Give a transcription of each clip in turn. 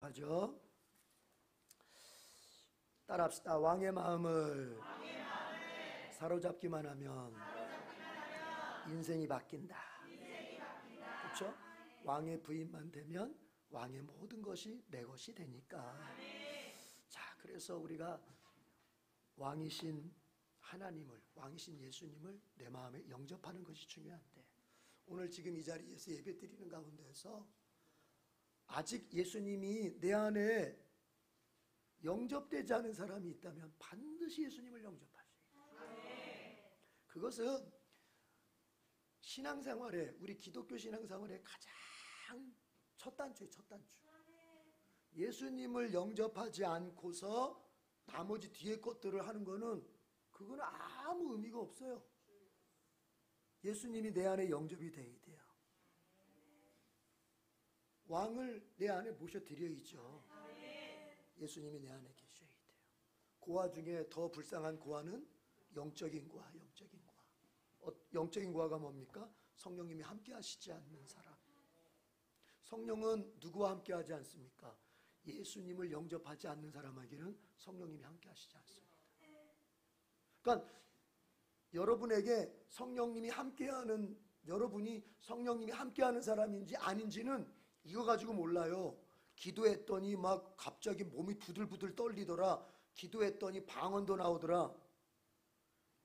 시작하죠. 따라합시다. 왕의 마음을 사로잡기만 하면 인생이 바뀐다. 그렇죠? 왕의 부인만 되면 왕의 모든 것이 내 것이 되니까. 자, 그래서 우리가 왕이신 하나님을, 왕이신 예수님을 내 마음에 영접하는 것이 중요한데, 오늘 지금 이 자리에서 예배 드리는 가운데서 아직 예수님이 내 안에 영접되지 않은 사람이 있다면 반드시 예수님을 영접하셔야 돼요. 그것은 신앙생활에, 우리 기독교 신앙생활의 가장 첫 단추예요. 첫 단추. 예수님을 영접하지 않고서 나머지 뒤에 것들을 하는 거는 그거는 아무 의미가 없어요. 예수님이 내 안에 영접이 돼야 돼요. 왕을 내 안에 모셔드려야죠. 예수님이 내 안에 계셔야 돼요. 고아 중에 더 불쌍한 고아는 영적인 고아, 영적인 고아. 영적인 고아가 뭡니까? 성령님이 함께 하시지 않는 사람. 성령은 누구와 함께 하지 않습니까? 예수님을 영접하지 않는 사람에게는 성령님이 함께 하시지 않습니다. 그러니까 여러분에게 성령님이 함께하는, 여러분이 성령님이 함께하는 사람인지 아닌지는 이거 가지고 몰라요. 기도했더니 막 갑자기 몸이 부들부들 떨리더라. 기도했더니 방언도 나오더라.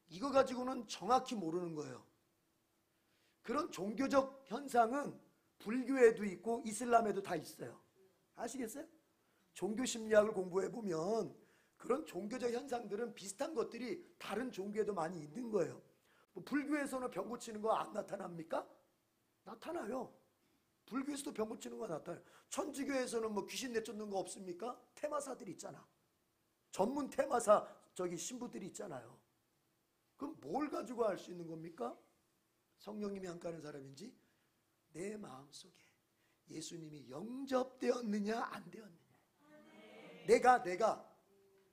이거 가지고는 정확히 모르는 거예요. 그런 종교적 현상은 불교에도 있고 이슬람에도 다 있어요. 아시겠어요? 종교 심리학을 공부해 보면 그런 종교적 현상들은 비슷한 것들이 다른 종교에도 많이 있는 거예요. 뭐 불교에서는 병 고치는 거 안 나타납니까? 나타나요. 불교에서도 병 고치는 거 나타나요. 천주교에서는 뭐 귀신 내쫓는 거 없습니까? 테마사들이 있잖아. 전문 테마사 신부들이 있잖아요. 그럼 뭘 가지고 알 수 있는 겁니까? 성령님이 함께하는 사람인지 내 마음속에 예수님이 영접되었느냐 안 되었느냐.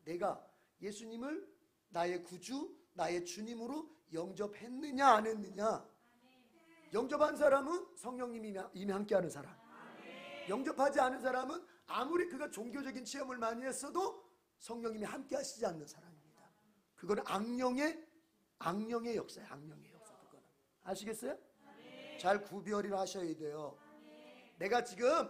내가 예수님을 나의 구주, 나의 주님으로 영접했느냐 안 했느냐. 영접한 사람은 성령님이 이미 함께하는 사람. 영접하지 않은 사람은 아무리 그가 종교적인 체험을 많이 했어도 성령님이 함께하시지 않는 사람입니다. 그건 악령의 역사예요. 악령의 역사. 그거는 아시겠어요? 잘 구별을 하셔야 돼요. 내가 지금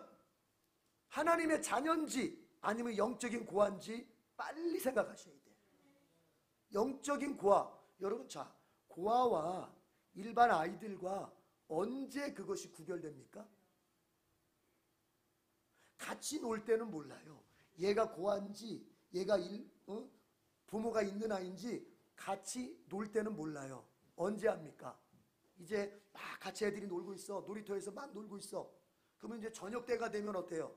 하나님의 자녀인지 아니면 영적인 고아인지 빨리 생각하셔야 돼요. 영적인 고아. 여러분, 자, 고아와 일반 아이들과 언제 그것이 구별됩니까? 같이 놀 때는 몰라요. 얘가 고아인지 얘가 부모가 있는 아이인지 같이 놀 때는 몰라요. 언제 합니까? 이제 막 같이 애들이 놀고 있어. 놀이터에서 막 놀고 있어. 그러면 이제 저녁 때가 되면 어때요?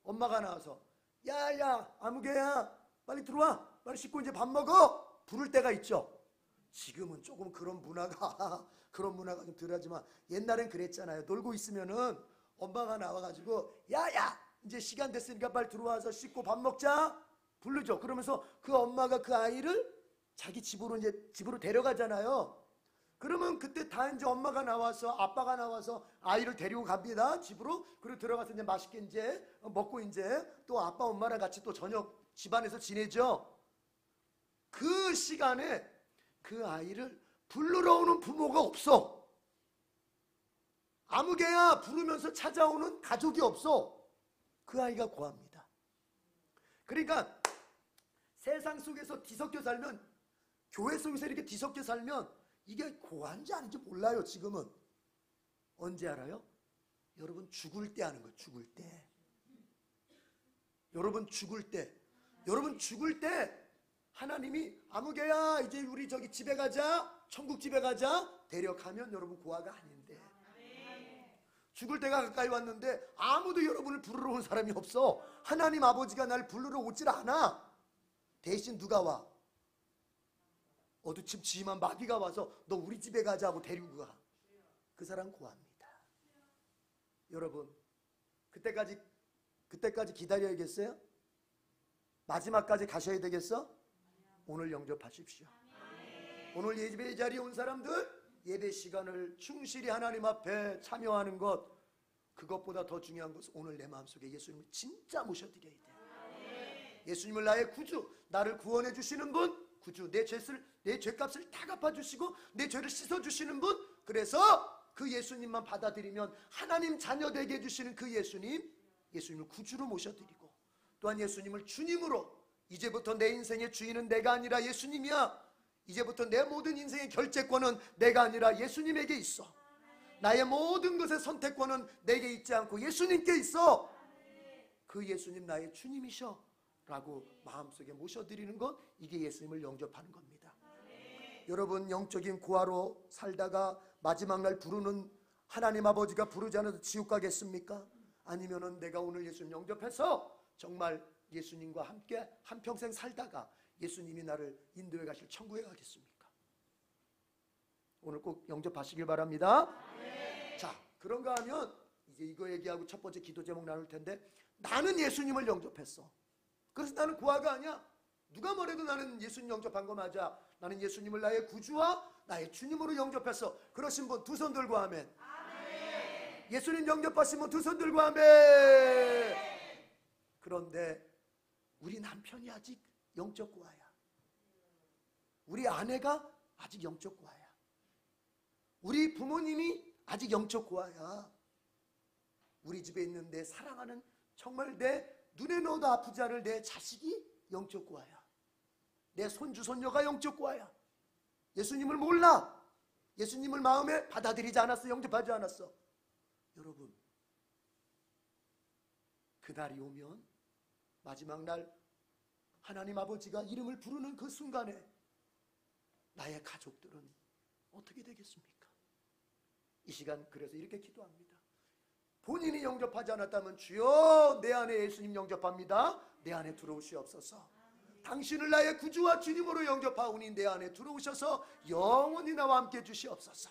엄마가 나와서 야야 아무개야 빨리 들어와, 빨리 씻고 이제 밥 먹어, 부를 때가 있죠. 지금은 조금 그런 문화가 좀 덜하지만 옛날엔 그랬잖아요. 놀고 있으면은 엄마가 나와가지고 야야 이제 시간 됐으니까 빨리 들어와서 씻고 밥 먹자 부르죠. 그러면서 그 엄마가 그 아이를 자기 집으로 데려가잖아요. 그러면 그때 다 이제 엄마가 나와서 아빠가 나와서 아이를 데리고 갑니다. 집으로. 그리고 들어가서 이제 맛있게 이제 먹고 이제 또 아빠 엄마랑 같이 또 저녁 집안에서 지내죠. 그 시간에 그 아이를 부르러 오는 부모가 없어. 아무개야 부르면서 찾아오는 가족이 없어. 그 아이가 고아입니다. 그러니까 세상 속에서 뒤섞여 살면, 교회 속에서 이렇게 뒤섞여 살면 이게 고아인지 아닌지 몰라요. 지금은. 언제 알아요? 여러분 죽을 때 아는 거예요. 죽을 때. 여러분 죽을 때 하나님이 아무개야 이제 우리 저기 집에 가자, 천국 집에 가자 데려가면 여러분 고아가 아닌데, 죽을 때가 가까이 왔는데 아무도 여러분을 부르러 온 사람이 없어. 하나님 아버지가 날 부르러 오질 않아. 대신 누가 와? 어두침침한 마귀가 와서 너 우리 집에 가자 하고 데리고 가. 그 사람 고아입니다. 여러분 그때까지 기다려야겠어요? 마지막까지 가셔야 되겠어? 오늘 영접하십시오. 오늘 예배 자리에 온 사람들 예배 시간을 충실히 하나님 앞에 참여하는 것, 그것보다 더 중요한 것은 오늘 내 마음속에 예수님을 진짜 모셔드려야 돼요. 예수님을 나의 구주, 나를 구원해 주시는 분, 구주, 내 죄값을 다 갚아주시고 내 죄를 씻어주시는 분, 그래서 그 예수님만 받아들이면 하나님 자녀 되게 해주시는 그 예수님을 구주로 모셔드리고, 또한 예수님을 주님으로, 이제부터 내 인생의 주인은 내가 아니라 예수님이야, 이제부터 내 모든 인생의 결재권은 내가 아니라 예수님에게 있어, 나의 모든 것의 선택권은 내게 있지 않고 예수님께 있어, 그 예수님 나의 주님이셔 라고 마음속에 모셔드리는 것, 이게 예수님을 영접하는 겁니다. 여러분, 영적인 고아로 살다가 마지막 날 부르는 하나님 아버지가 부르지 않아도 지옥 가겠습니까? 아니면은 내가 오늘 예수님 영접해서 정말 예수님과 함께 한평생 살다가 예수님이 나를 인도해 가실 천국에 가겠습니까? 오늘 꼭 영접하시길 바랍니다. 자, 그런가 하면 이제 이거 얘기하고 첫 번째 기도 제목 나눌 텐데, 나는 예수님을 영접했어. 그래서 나는 고아가 아니야. 누가 뭐래도 나는 예수님 영접한 거 맞아. 나는 예수님을 나의 구주와 나의 주님으로 영접했어. 그러신 분 두 손 들고 아멘. 아멘. 예수님 영접하신 분 두 손 들고 아멘. 아멘. 그런데 우리 남편이 아직 영적 고아야. 우리 아내가 아직 영적 고아야. 우리 부모님이 아직 영적 고아야. 우리 집에 있는 내 사랑하는, 정말 내 눈에 넣어도 아프지 않을 내 자식이 영적 고아야. 내 손주 손녀가 영적 고아야. 예수님을 몰라. 예수님을 마음에 받아들이지 않았어. 영접하지 않았어. 여러분, 그날이 오면, 마지막 날 하나님 아버지가 이름을 부르는 그 순간에 나의 가족들은 어떻게 되겠습니까? 이 시간 그래서 이렇게 기도합니다. 본인이 영접하지 않았다면 주여 내 안에 예수님 영접합니다. 내 안에 들어오시옵소서. 당신을 나의 구주와 주님으로 영접하오니 내 안에 들어오셔서 영원히 나와 함께 주시옵소서.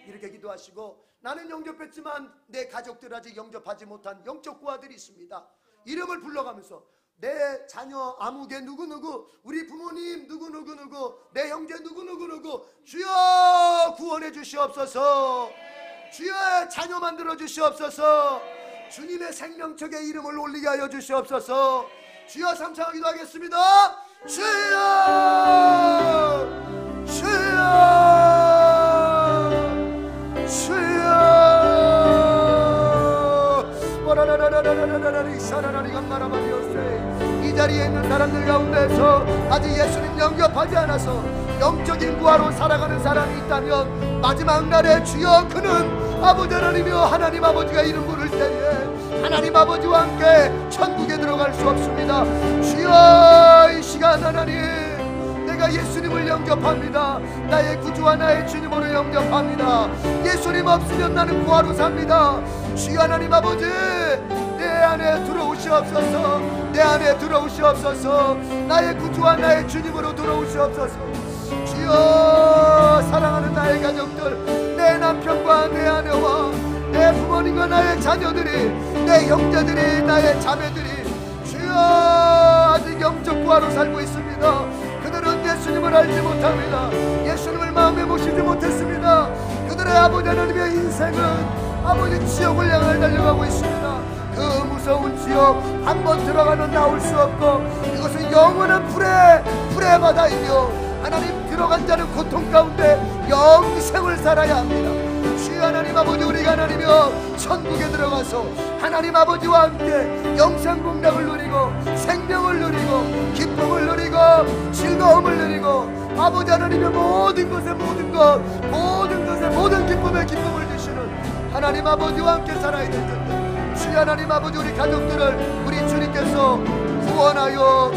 이렇게 기도하시고, 나는 영접했지만 내 가족들 아직 영접하지 못한 영적 고아들이 있습니다. 이름을 불러가면서 내 자녀 아무개 누구누구, 우리 부모님 누구누구누구, 내 형제 누구누구누구 주여 구원해 주시옵소서. 주여 자녀 만들어 주시옵소서. 주님의 생명책에 이름을 올리게 하여 주시옵소서. 주여 삼창하기도 하겠습니다. 주여 주여 주여. 이 자리에 있는 사람들 가운데서 아직 예수님 영접하지 않아서 영적인 구하로 살아가는 사람이 있다면, 마지막 날에 주여 그는 아버지 하나님이여, 하나님 아버지가 이름 부를 때에 하나님 아버지와 함께 천국에 들어갈 수 없습니다. 주여 이 시간 하나님, 내가 예수님을 영접합니다. 나의 구주와 나의 주님으로 영접합니다. 예수님 없으면 나는 구하로 삽니다. 주여 하나님 아버지, 내 안에 들어오시옵소서. 내 안에 들어오시옵소서. 나의 구주와 나의 주님으로 들어오시옵소서. 주여 사랑하는 나의 가족들, 내 남편과 내 아내와 내 부모님과 나의 자녀들이, 내 형제들이, 나의 자매들이 주여 아직 영적 구하로 살고 있습니다. 그들은 예수님을 알지 못합니다. 예수님을 마음에 모시지 못했습니다. 그들의 아버지 하나님의 인생은 아버지 지옥을 향해 달려가고 있습니다. 그 무서운 지옥 한번 들어가면 나올 수 없고, 이것은 영원한 불의 바다이며, 하나님 들어간 자는 고통 가운데 영생을 살아야 합니다. 주여 하나님 아버지, 우리가 하나님이여 천국에 들어가서 하나님 아버지와 함께 영생 공락을 누리고 생명을 누리고 기쁨을 누리고 즐거움을 누리고, 아버지 하나님의 모든 것의 모든 것, 모든 것의 모든 기쁨의 기쁨을 주시는 하나님 아버지와 함께 살아야 될 텐데, 주여 하나님 아버지, 우리 가족들을 우리 주님께서 구원하여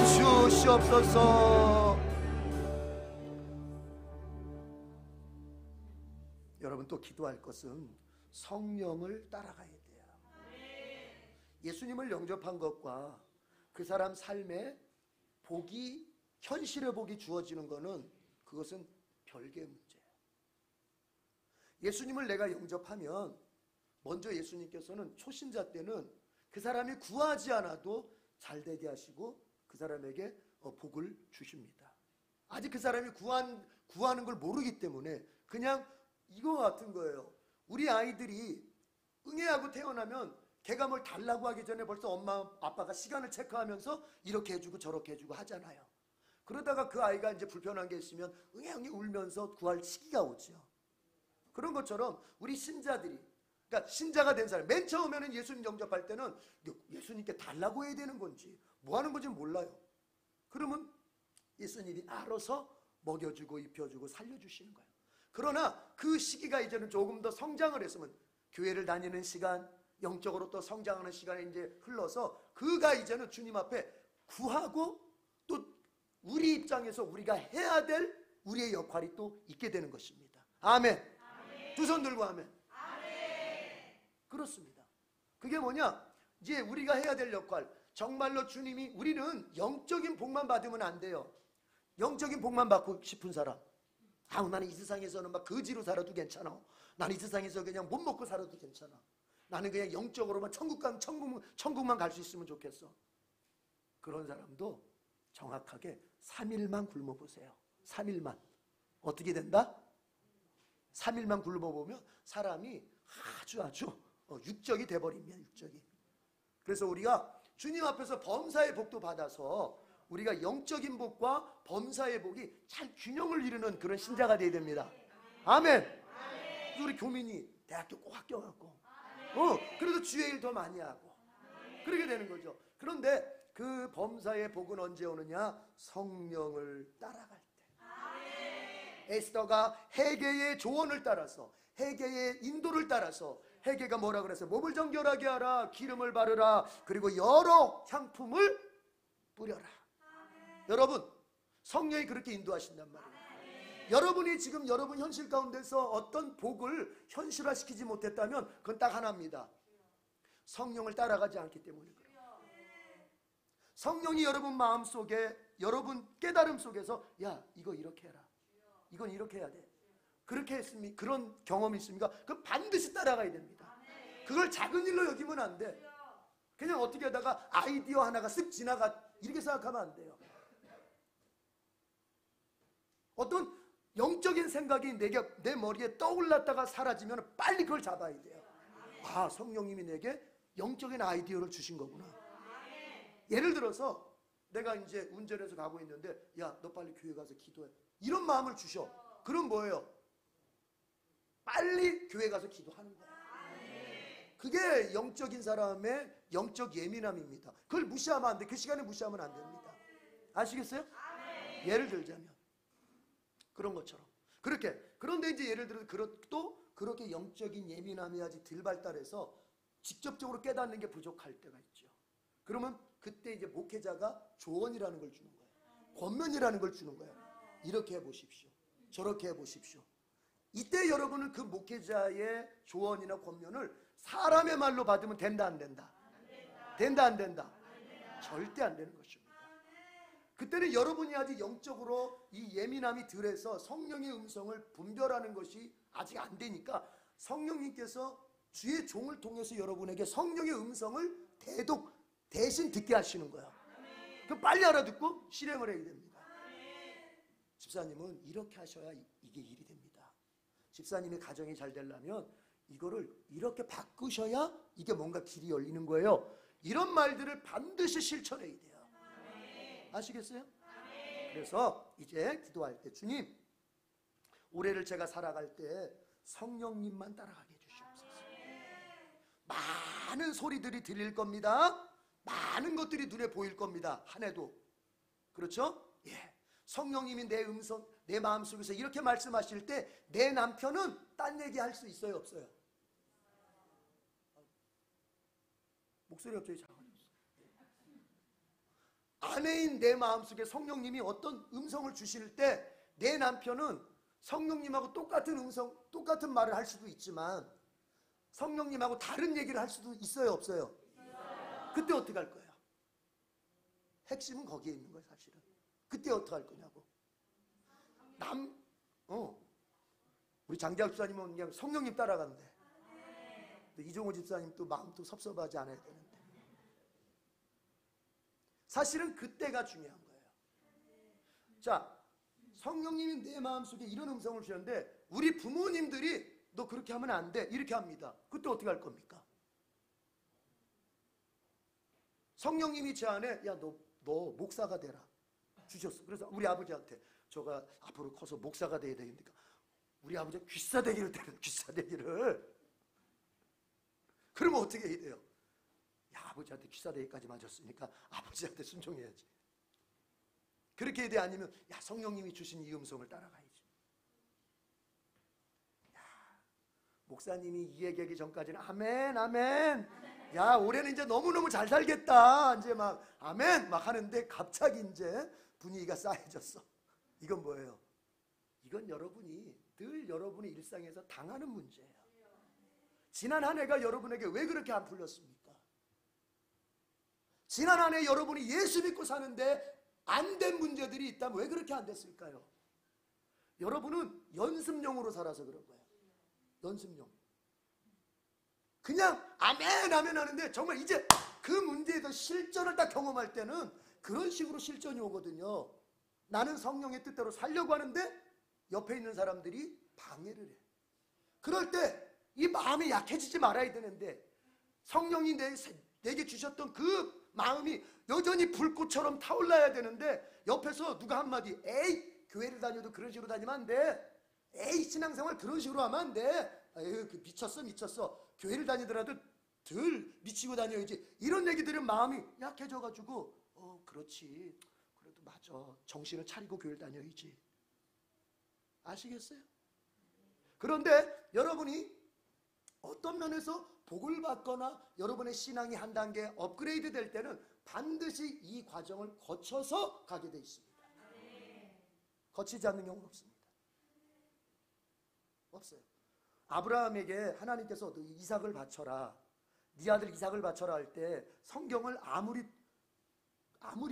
주시옵소서. 여러분, 또 기도할 것은 성령을 따라가야 돼요. 예수님을 영접한 것과 그 사람 삶에 복이, 현실의 복이 주어지는 것은, 그것은 별개의 문제예요. 예수님을 내가 영접하면 먼저 예수님께서는 초신자 때는 그 사람이 구하지 않아도 잘 되게 하시고 그 사람에게 복을 주십니다. 아직 그 사람이 구하는 걸 모르기 때문에 그냥 이거 같은 거예요. 우리 아이들이 응애하고 태어나면 걔가 뭘 달라고 하기 전에 벌써 엄마 아빠가 시간을 체크하면서 이렇게 해주고 저렇게 해주고 하잖아요. 그러다가 그 아이가 이제 불편한 게 있으면 응애응애 울면서 구할 시기가 오죠. 그런 것처럼 우리 신자들이, 그러니까 신자가 된 사람, 맨 처음에는 예수님 영접할 때는 예수님께 달라고 해야 되는 건지 뭐 하는 건지 몰라요. 그러면 예수님이 알아서 먹여주고 입혀주고 살려주시는 거예요. 그러나 그 시기가 이제는 조금 더 성장을 했으면 교회를 다니는 시간, 영적으로 또 성장하는 시간이 이제 흘러서 그가 이제는 주님 앞에 구하고 또 우리 입장에서 우리가 해야 될 우리의 역할이 또 있게 되는 것입니다. 아멘. 두 손 들고 아멘. 그렇습니다. 그게 뭐냐? 이제 우리가 해야 될 역할, 정말로 주님이, 우리는 영적인 복만 받으면 안 돼요. 영적인 복만 받고 싶은 사람, 나는 이 세상에서는 막 거지로 살아도 괜찮아. 나는 이 세상에서 그냥 못 먹고 살아도 괜찮아. 나는 그냥 영적으로만 천국만 갈 수 있으면 좋겠어. 그런 사람도 정확하게 3일만 굶어보세요. 3일만. 어떻게 된다? 3일만 굶어보면 사람이 아주 육적이 돼버립니다. 육적이. 그래서 우리가 주님 앞에서 범사의 복도 받아서 우리가 영적인 복과 범사의 복이 잘 균형을 이루는 그런 신자가 되어야 됩니다. 아멘. 그래서 우리 교민이 대학교 꼭 합격하고 그래도 주의 일 더 많이 하고 그렇게 되는 거죠. 그런데 그 범사의 복은 언제 오느냐? 성령을 따라갈 때. 에스더가 헤게의 조언을 따라서, 헤게의 인도를 따라서, 헤게가 뭐라 그랬어요? 몸을 정결하게 하라, 기름을 바르라, 그리고 여러 향품을 뿌려라. 여러분, 성령이 그렇게 인도하신단 말이에요. 여러분이 지금 여러분 현실 가운데서 어떤 복을 현실화시키지 못했다면 그건 딱 하나입니다. 성령을 따라가지 않기 때문에 그래요. 성령이 여러분 마음속에, 여러분 깨달음 속에서 야, 이거 이렇게 해라, 이건 이렇게 해야 돼, 그렇게 했습니까? 그런 경험이 있습니까? 그럼 반드시 따라가야 됩니다. 그걸 작은 일로 여기면 안 돼. 그냥 어떻게 하다가 아이디어 하나가 쓱 지나가 이렇게 생각하면 안 돼요. 어떤 영적인 생각이 내 머리에 떠올랐다가 사라지면 빨리 그걸 잡아야 돼요. 아, 성령님이 내게 영적인 아이디어를 주신 거구나. 예를 들어서 내가 이제 운전해서 가고 있는데 야, 너 빨리 교회 가서 기도해, 이런 마음을 주셔. 그럼 뭐예요? 빨리 교회 가서 기도하는 거예요. 그게 영적인 사람의 영적 예민함입니다. 그걸 무시하면 안 돼. 그 시간에 무시하면 안 됩니다. 아시겠어요? 예를 들자면 그런 것처럼 그렇게. 그런데 이제 예를 들어 또 그렇게 영적인 예민함이 아직 덜 발달해서 직접적으로 깨닫는 게 부족할 때가 있죠. 그러면 그때 이제 목회자가 조언이라는 걸 주는 거예요. 권면이라는 걸 주는 거예요. 이렇게 해보십시오, 저렇게 해보십시오. 이때 여러분은 그 목회자의 조언이나 권면을 사람의 말로 받으면 된다 안 된다? 된다 안 된다? 절대 안 되는 것입니다. 그때는 여러분이 아직 영적으로 이 예민함이 덜해서 성령의 음성을 분별하는 것이 아직 안 되니까 성령님께서 주의 종을 통해서 여러분에게 성령의 음성을 대신 듣게 하시는 거예요. 그럼 빨리 알아듣고 실행을 해야 됩니다. 집사님은 이렇게 하셔야 이게 일이 됩니다. 집사님의 가정이 잘 되려면 이거를 이렇게 바꾸셔야 이게 뭔가 길이 열리는 거예요. 이런 말들을 반드시 실천해야 돼요. 아시겠어요? 그래서 이제 기도할 때 주님, 올해를 제가 살아갈 때 성령님만 따라가게 해주시옵소서. 많은 소리들이 들릴 겁니다. 많은 것들이 눈에 보일 겁니다. 한 해도. 그렇죠? 예. 성령님이 내 음성, 내 마음속에서 이렇게 말씀하실 때 내 남편은 딴 얘기 할 수 있어요, 없어요? 목소리가 갑자기 작아졌어요. 아내인 내 마음속에 성령님이 어떤 음성을 주실 때 내 남편은 성령님하고 똑같은 음성, 똑같은 말을 할 수도 있지만 성령님하고 다른 얘기를 할 수도 있어요, 없어요? 그때 어떻게 할 거예요? 핵심은 거기에 있는 거예요, 사실은. 그때 어떻게 할 거냐고. 우리 장재학 집사님은 그냥 성령님 따라간대. 이종호 집사님 또 마음 또 섭섭하지 않아야 되는데. 사실은 그때가 중요한 거예요. 자, 성령님이 내 마음속에 이런 음성을 주셨는데 우리 부모님들이 너 그렇게 하면 안 돼. 이렇게 합니다. 그때 어떻게 할 겁니까? 성령님이 제 안에 야, 너 목사가 되라 주셨어. 그래서 우리 아버지한테 저가 앞으로 커서 목사가 돼야 되니까 우리 아버지가 귀싸대기를 때려요. 귀싸대기를. 그러면 어떻게 해야 돼요? 야, 아버지한테 귀싸대기까지 맞았으니까 아버지한테 순종해야지. 그렇게 해야 돼. 아니면 야, 성령님이 주신 이 음성을 따라가야지. 야, 목사님이 이 얘기하기 전까지는 아멘 아멘, 야, 올해는 이제 너무너무 잘 살겠다 이제 막 아멘 막 하는데 갑자기 이제 분위기가 싸해졌어. 이건 뭐예요? 이건 여러분이 늘 여러분의 일상에서 당하는 문제예요. 지난 한 해가 여러분에게 왜 그렇게 안 풀렸습니까? 지난 한 해 여러분이 예수 믿고 사는데 안 된 문제들이 있다면 왜 그렇게 안 됐을까요? 여러분은 연습용으로 살아서 그런 거예요. 연습용. 그냥 아멘 아멘 하는데 정말 이제 그 문제에서 실전을 딱 경험할 때는 그런 식으로 실전이 오거든요. 나는 성령의 뜻대로 살려고 하는데 옆에 있는 사람들이 방해를 해. 그럴 때 이 마음이 약해지지 말아야 되는데 성령이 내게 주셨던 그 마음이 여전히 불꽃처럼 타올라야 되는데 옆에서 누가 한마디 에이, 교회를 다녀도 그런 식으로 다니면 안 돼. 에이, 신앙생활 그런 식으로 하면 안 돼. 에이, 미쳤어. 교회를 다니더라도 덜 미치고 다녀야지. 이런 얘기 들으면 마음이 약해져가지고 그렇지, 그래도 맞아, 정신을 차리고 교회를 다녀야지. 아시겠어요? 그런데 여러분이 어떤 면에서 복을 받거나 여러분의 신앙이 한 단계 업그레이드 될 때는 반드시 이 과정을 거쳐서 가게 돼 있습니다. 거치지 않는 경우는 없습니다. 없어요. 아브라함에게 하나님께서 이삭을 바쳐라, 네 아들 이삭을 바쳐라 할 때 성경을 아무리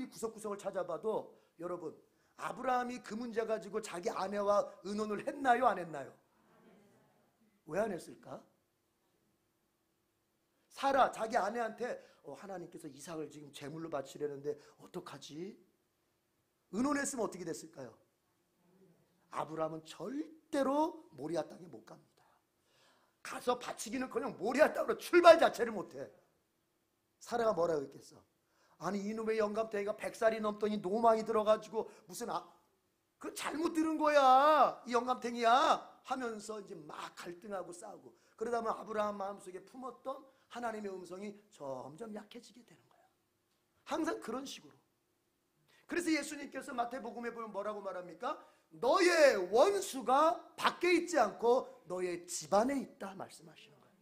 구석구석을 찾아봐도 여러분, 아브라함이 그 문제 가지고 자기 아내와 의논을 했나요, 안 했나요? 왜 안 했을까? 사라 자기 아내한테 하나님께서 이삭을 지금 제물로 바치려는데 어떡하지? 의논했으면 어떻게 됐을까요? 아브라함은 절대로 모리아 땅에 못 갑니다. 가서 바치기는커녕 모리아 땅으로 출발 자체를 못해. 사라가 뭐라고 했겠어? 아니, 이놈의 영감탱이가 100살이 넘더니 노망이 들어가지고 무슨 그 잘못 들은 거야, 이 영감탱이야 하면서 이제 막 갈등하고 싸우고, 그러다 보면 아브라함 마음속에 품었던 하나님의 음성이 점점 약해지게 되는 거야. 항상 그런 식으로. 그래서 예수님께서 마태복음에 보면 뭐라고 말합니까? 너의 원수가 밖에 있지 않고 너의 집안에 있다 말씀하시는 거예요.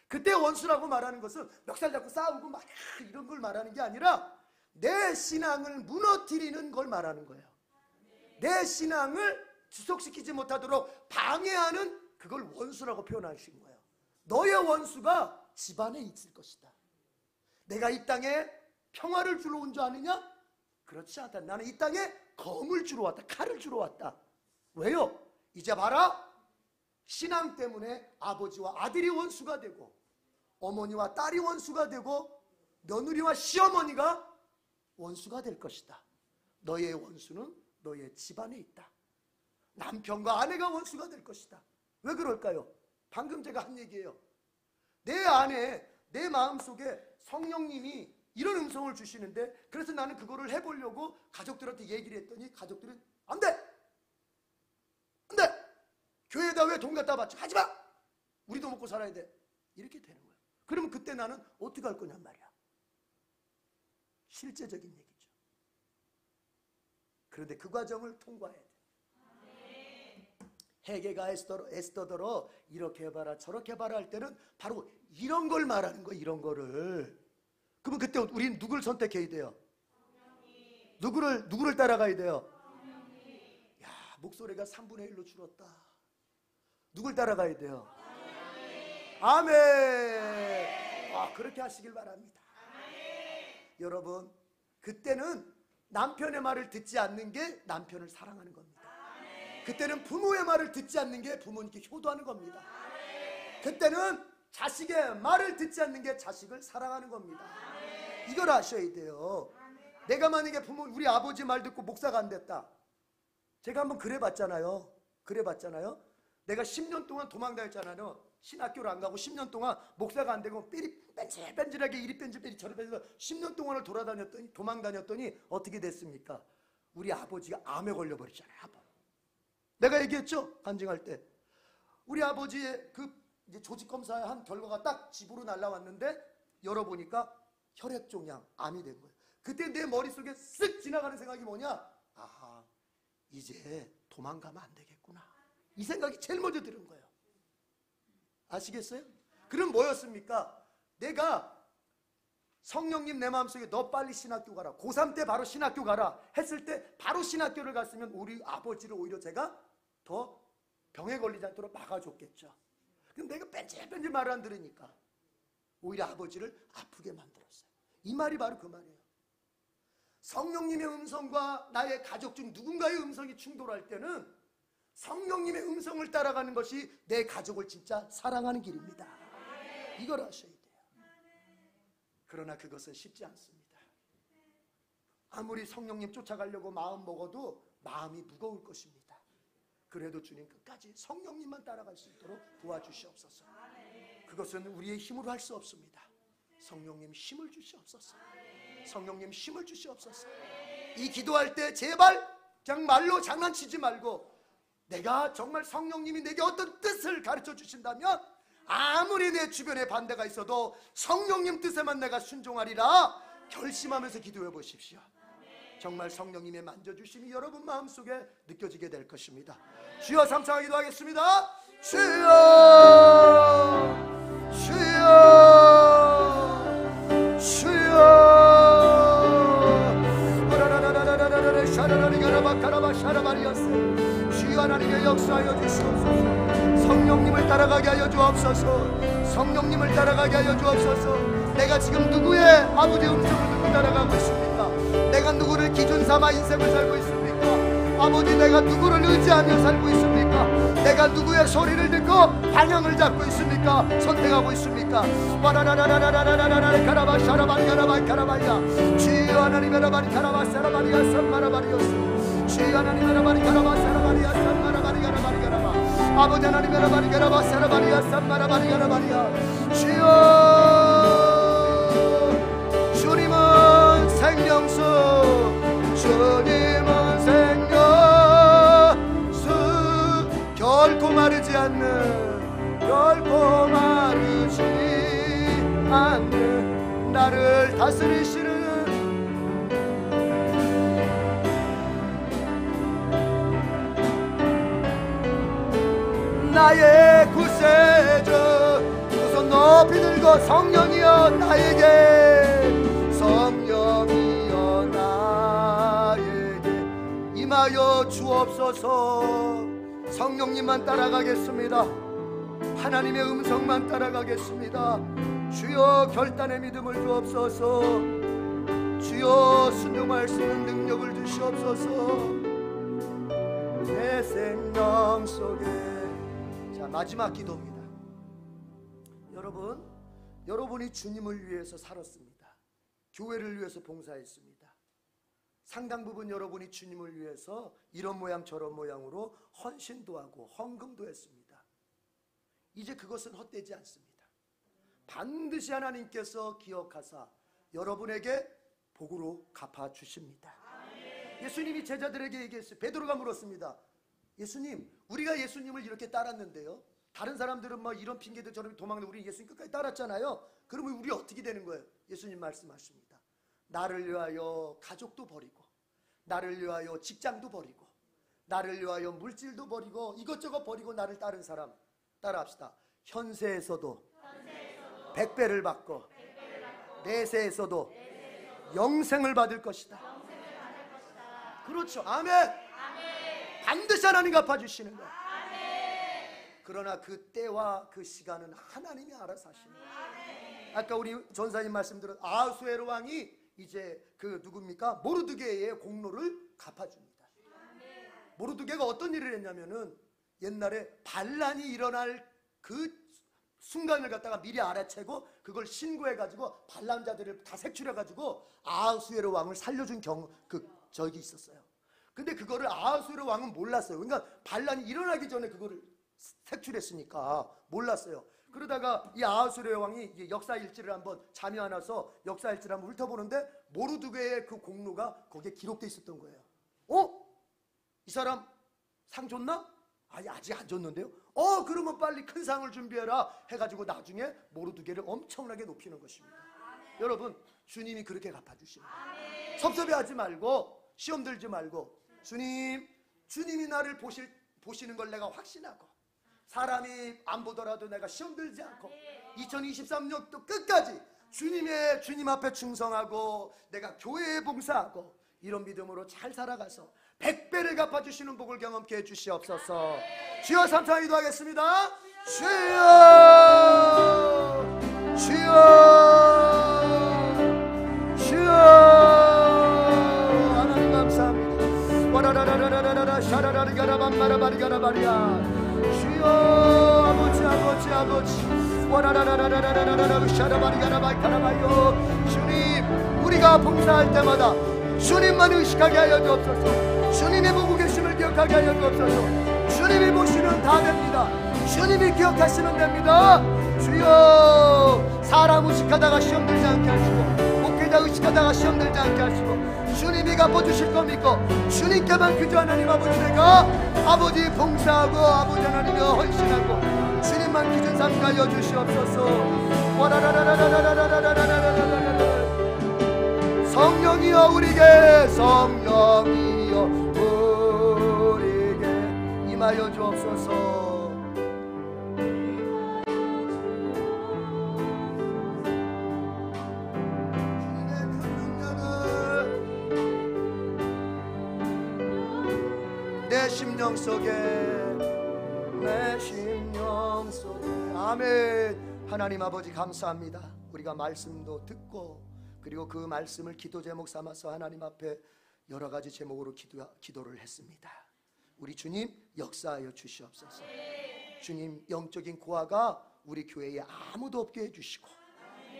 그때 원수라고 말하는 것은 멱살 잡고 싸우고 막 이런 걸 말하는 게 아니라 내 신앙을 무너뜨리는 걸 말하는 거예요. 내 신앙을 지속시키지 못하도록 방해하는 그걸 원수라고 표현하신 거예요. 너의 원수가 집안에 있을 것이다. 내가 이 땅에 평화를 주러 온 줄 아느냐? 그렇지 않다. 나는 이 땅에 검을 주러 왔다. 칼을 주러 왔다. 왜요? 이제 봐라, 신앙 때문에 아버지와 아들이 원수가 되고 어머니와 딸이 원수가 되고 며느리와 시어머니가 원수가 될 것이다. 너의 원수는 너의 집안에 있다. 남편과 아내가 원수가 될 것이다. 왜 그럴까요? 방금 제가 한 얘기예요. 내 안에, 내 마음속에 성령님이 이런 음성을 주시는데, 그래서 나는 그거를 해보려고 가족들한테 얘기를 했더니 가족들은 안 돼! 안 돼! 교회에다 왜 돈 갖다 바쳐? 하지 마! 우리도 먹고 살아야 돼. 이렇게 되는 거예요. 그러면 그때 나는 어떻게 할 거냔 말이야. 실제적인 얘기죠. 그런데 그 과정을 통과해야 돼. 헤게가 에스더더러 이렇게 해봐라 저렇게 해봐라 할 때는 바로 이런 걸 말하는 거예요. 이런 거를. 그러면 그때 우리는 누구를 선택해야 돼요? 누구를 따라가야 돼요? 야, 목소리가 3분의 1로 줄었다. 누굴 따라가야 돼요? 아멘. 그렇게 하시길 바랍니다. 여러분, 그때는 남편의 말을 듣지 않는 게 남편을 사랑하는 겁니다. 그때는 부모의 말을 듣지 않는 게 부모님께 효도하는 겁니다. 그때는 자식의 말을 듣지 않는 게 자식을 사랑하는 겁니다. 이걸 아셔야 돼요. 내가 만약에 우리 아버지 말 듣고 목사가 안 됐다. 제가 한번 그래봤잖아요. 내가 10년 동안 도망다녔잖아요. 신학교를 안 가고 10년 동안 목사가 안 되고 뺀질뺀질하게 이리 뺀질뺀질 저리 뺀질 10년 동안을 도망다녔더니 어떻게 됐습니까? 우리 아버지가 암에 걸려버리잖아요. 내가 얘기했죠? 간증할 때 우리 아버지의 그 이제 조직 검사한 결과가 딱 집으로 날라왔는데 열어보니까 혈액종양 암이 된 거예요. 그때 내 머릿속에 쓱 지나가는 생각이 뭐냐? 아하, 이제 도망가면 안 되겠구나. 이 생각이 제일 먼저 들은 거예요. 아시겠어요? 그럼 뭐였습니까? 내가 성령님 내 마음속에 너 빨리 신학교 가라, 고3 때 바로 신학교 가라 했을 때 바로 신학교를 갔으면 우리 아버지를 오히려 제가 더 병에 걸리지 않도록 막아줬겠죠. 그럼 내가 뺀질뺀질 말을 안 들으니까 오히려 아버지를 아프게 만들었어요. 이 말이 바로 그 말이에요. 성령님의 음성과 나의 가족 중 누군가의 음성이 충돌할 때는 성령님의 음성을 따라가는 것이 내 가족을 진짜 사랑하는 길입니다. 이걸 아셔야 돼요. 그러나 그것은 쉽지 않습니다. 아무리 성령님 쫓아가려고 마음 먹어도 마음이 무거울 것입니다. 그래도 주님 끝까지 성령님만 따라갈 수 있도록 도와주시옵소서. 그것은 우리의 힘으로 할 수 없습니다. 성령님 힘을 주시옵소서. 성령님 힘을 주시옵소서. 이 기도할 때 제발 그냥 말로 장난치지 말고 내가 정말 성령님이 내게 어떤 뜻을 가르쳐 주신다면 아무리 내 주변에 반대가 있어도 성령님 뜻에만 내가 순종하리라 결심하면서 기도해 보십시오. 정말 성령님의 만져주심이 여러분 마음속에 느껴지게 될 것입니다. 주여 삼창하기도 하겠습니다. 주여 주여 주여 주여 하나님의 역사하여 주시옵소서. 성령님을 따라가게 하여 주옵소서. 성령님을 따라가게 하여 주옵소서. 내가 지금 누구의 아버지의 음성을 듣고 따라가고 있습니까? 내가 누구를 기준 삼아 인생을 살고 있습니까? 아버지, 내가 누구를 의지하며 살고 있습니까? 내가 누구의 소리를 듣고 방향을 잡고 있습니까? 선택하고 있습니까? 와라라라라라라라라라 카라바 샤라바리 가라바 카라바야. 주여 하나님의 라바리 카라바 사라바리야 산마라바리였어. 주여 하나님의 라바리 카라바 사라바리야 산마라바리 가라바리 가라바. 아버지 하나님의 라바리 가라바 사라바리야 산마라바리 가라바리야. 주여 주님은 생명수, 주님은 생명수, 결코 마르지 않는, 결코 마르지 않는 나를 다스리시는 나의 구세주. 두 손 높이 들고 성령이여 나에게, 성령이여 나에게 임하여 주옵소서. 성령님만 따라가겠습니다. 하나님의 음성만 따라가겠습니다. 주여 결단의 믿음을 주옵소서. 주여 순종할 수 있는 능력을 주시옵소서. 내 생명 속에. 자, 마지막 기도입니다. 여러분이 주님을 위해서 살았습니다. 교회를 위해서 봉사했습니다. 상당 부분 여러분이 주님을 위해서 이런 모양 저런 모양으로 헌신도 하고 헌금도 했습니다. 이제 그것은 헛되지 않습니다. 반드시 하나님께서 기억하사 여러분에게 복으로 갚아주십니다. 예수님이 제자들에게 얘기했어요. 베드로가 물었습니다. 예수님, 우리가 예수님을 이렇게 따랐는데요, 다른 사람들은 뭐 이런 핑계들 저런 도망가는데 우리 예수님 끝까지 따랐잖아요. 그러면 우리 어떻게 되는 거예요? 예수님 말씀하십니다. 나를 위하여 가족도 버리고, 나를 위하여 직장도 버리고, 나를 위하여 물질도 버리고, 이것저것 버리고 나를 따른 사람 따라합시다. 현세에서도 100배를 받고 내세에서도 영생을 받을 것이다. 그렇죠. 아멘. 반드시 하나님 갚아주시는 거예요. 그러나 그 때와 그 시간은 하나님이 알아서 하시는 거예요. 아까 우리 전사님 말씀드린 아하수에로 왕이 이제 그 누굽니까? 모르드게의 공로를 갚아줍니다. 모르드게가 어떤 일을 했냐면은 옛날에 반란이 일어날 그 순간을 갖다가 미리 알아채고 그걸 신고해가지고 반란자들을 다 색출해가지고 아하수에로 왕을 살려준 적이 있었어요. 근데 그거를 아하수에로 왕은 몰랐어요. 그러니까 반란이 일어나기 전에 그거를 색출했으니까 몰랐어요. 그러다가 이 아하수르 왕이 역사 일지를 한번 잠이 안 와서 역사 일지를 한번 훑어보는데 모르드게의 그 공로가 거기에 기록돼 있었던 거예요. 이 사람 상 줬나? 아니, 아직 안 줬는데요. 그러면 빨리 큰 상을 준비해라 해가지고 나중에 모르드게를 엄청나게 높이는 것입니다. 여러분, 주님이 그렇게 갚아주십니다. 섭섭해하지 말고, 시험 들지 말고, 주님이 나를 보시는 걸 내가 확신하고, 사람이 안 보더라도 내가 시험 들지 않고 2023년도 끝까지 주님 앞에 충성하고 내가 교회에 봉사하고 이런 믿음으로 잘 살아가서 100배를 갚아주시는 복을 경험케 해주시옵소서. 주여, 삼창 기도하겠습니다. 주여, 주여, 주여. 하나님 감사합니다. 와라라라라라라 샤라라리가라밤마라바리가라바리야. 주여, 아버지, 아버지, 아버지. 와라라라라라라라라 샤라바리가라바이카라바요. 주님, 우리가 봉사할 때마다 주님만 의식하게 하여 주옵소서. 주님이 보고 계심을 기억하게 하여 주옵소서. 주님이 보시는 다 됩니다. 주님이 기억하시면 됩니다. 주여, 사람 의식하다가 시험 들지 않게 하시고, 목회자 의식하다가 시험 들지 않게 하시고, 주님이 갚아주실 거 믿고 주님께만 그저 하나님 아버지 내가 아버지 봉사하고 아버지 하나님이 헌신하고 주님만 기준 삼가여 주시옵소서. 성령이여 우리에게, 성령이여 우리에게 임하여 주옵소서. 내 심령 속에, 내 심령 속에. 아멘. 하나님 아버지 감사합니다. 우리가 말씀도 듣고 그리고 그 말씀을 기도 제목 삼아서 하나님 앞에 여러 가지 제목으로 기도를 했습니다. 우리 주님 역사하여 주시옵소서. 주님, 영적인 고아가 우리 교회에 아무도 없게 해주시고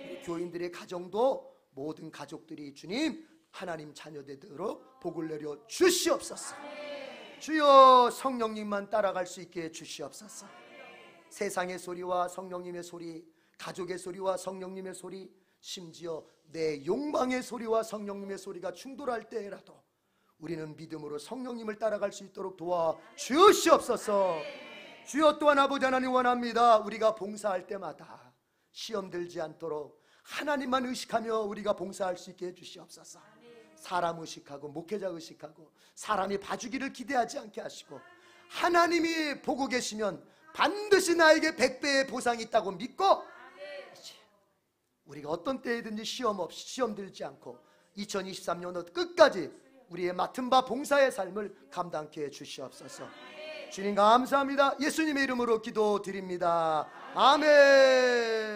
우리 교인들의 가정도 모든 가족들이 주님 하나님 자녀되도록 복을 내려 주시옵소서. 주여, 성령님만 따라갈 수 있게 해주시옵소서. 세상의 소리와 성령님의 소리, 가족의 소리와 성령님의 소리, 심지어 내 욕망의 소리와 성령님의 소리가 충돌할 때라도 우리는 믿음으로 성령님을 따라갈 수 있도록 도와주시옵소서. 주여, 또한 아버지 하나님 원합니다. 우리가 봉사할 때마다 시험 들지 않도록 하나님만 의식하며 우리가 봉사할 수 있게 해주시옵소서. 사람 의식하고 목회자 의식하고 사람이 봐주기를 기대하지 않게 하시고 하나님이 보고 계시면 반드시 나에게 100배의 보상이 있다고 믿고 우리가 어떤 때이든지 시험 들지 않고 2023년 끝까지 우리의 맡은 바 봉사의 삶을 감당케 해주시옵소서. 주님 감사합니다. 예수님의 이름으로 기도드립니다. 아멘.